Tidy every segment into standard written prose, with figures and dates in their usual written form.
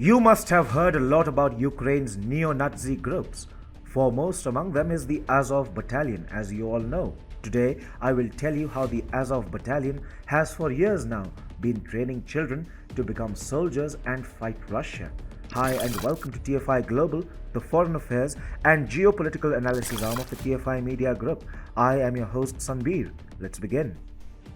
You must have heard a lot about Ukraine's neo-Nazi groups. Foremost among them is the Azov Battalion, as you all know. Today, I will tell you how the Azov Battalion has for years now been training children to become soldiers and fight Russia. Hi and welcome to TFI Global, the foreign affairs and geopolitical analysis arm of the TFI Media Group. I am your host Sanbir. Let's begin.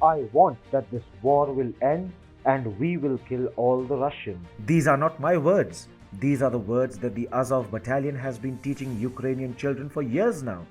I want that this war will end and we will kill all the Russians. These are not my words. These are the words that the Azov Battalion has been teaching Ukrainian children for years now.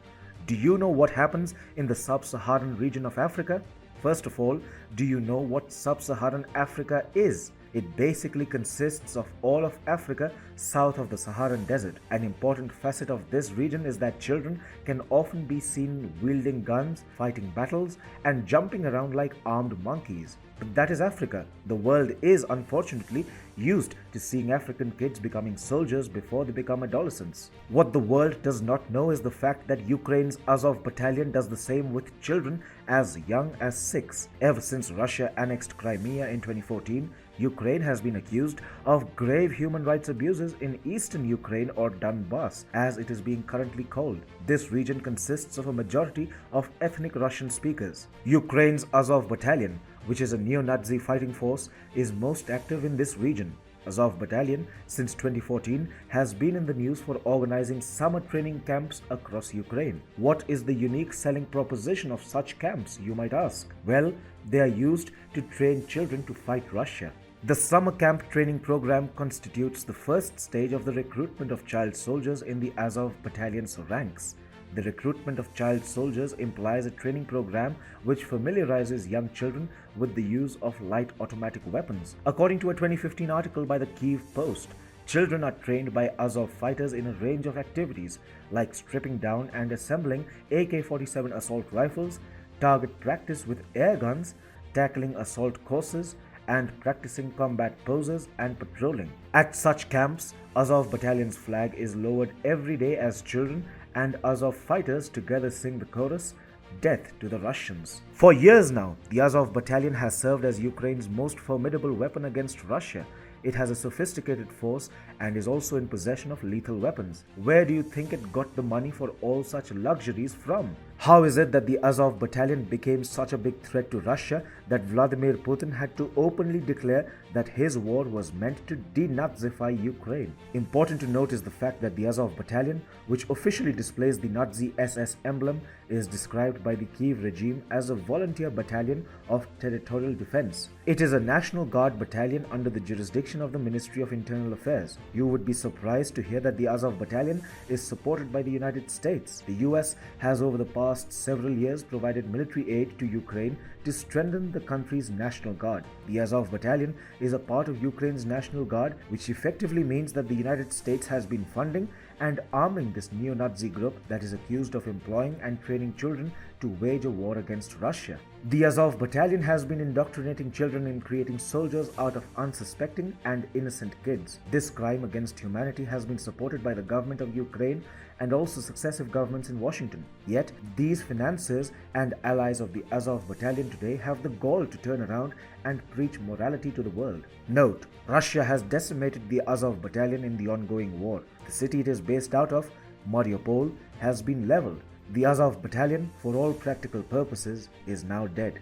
Do you know what happens in the Sub-Saharan region of Africa? First of all, do you know what Sub-Saharan Africa is? It basically consists of all of Africa south of the Saharan Desert. An important facet of this region is that children can often be seen wielding guns, fighting battles, and jumping around like armed monkeys. But that is Africa. The world is unfortunately used to seeing African kids becoming soldiers before they become adolescents. What the world does not know is the fact that Ukraine's Azov Battalion does the same with children as young as 6. Ever since Russia annexed Crimea in 2014, Ukraine has been accused of grave human rights abuses in eastern Ukraine, or Donbass as it is being currently called. This region consists of a majority of ethnic Russian speakers. Ukraine's Azov Battalion, which is a neo-Nazi fighting force, is most active in this region. Azov Battalion, since 2014, has been in the news for organizing summer training camps across Ukraine. What is the unique selling proposition of such camps, you might ask? Well, they are used to train children to fight Russia. The summer camp training program constitutes the first stage of the recruitment of child soldiers in the Azov Battalion's ranks. The recruitment of child soldiers implies a training program which familiarizes young children with the use of light automatic weapons. According to a 2015 article by the Kyiv Post, children are trained by Azov fighters in a range of activities like stripping down and assembling AK-47 assault rifles, target practice with air guns, tackling assault courses, and practicing combat poses and patrolling. At such camps, Azov Battalion's flag is lowered every day as children and Azov fighters together sing the chorus, "Death to the Russians." For years now, the Azov Battalion has served as Ukraine's most formidable weapon against Russia. It has a sophisticated force and is also in possession of lethal weapons. Where do you think it got the money for all such luxuries from? How is it that the Azov Battalion became such a big threat to Russia that Vladimir Putin had to openly declare that his war was meant to denazify Ukraine? Important to note is the fact that the Azov Battalion, which officially displays the Nazi SS emblem, is described by the Kyiv regime as a volunteer battalion of territorial defense. It is a National Guard battalion under the jurisdiction of the Ministry of Internal Affairs. You would be surprised to hear that the Azov Battalion is supported by the United States. The US has over the past several years provided military aid to Ukraine to strengthen the country's National Guard. The Azov Battalion is a part of Ukraine's National Guard, which effectively means that the United States has been funding and arming this neo-Nazi group that is accused of employing and training children to wage a war against Russia. The Azov Battalion has been indoctrinating children in creating soldiers out of unsuspecting and innocent kids. This crime against humanity has been supported by the government of Ukraine and also successive governments in Washington. Yet, these financiers and allies of the Azov Battalion today have the gall to turn around and preach morality to the world. Note, Russia has decimated the Azov Battalion in the ongoing war. The city it is based out of, Mariupol, has been leveled. The Azov Battalion, for all practical purposes, is now dead.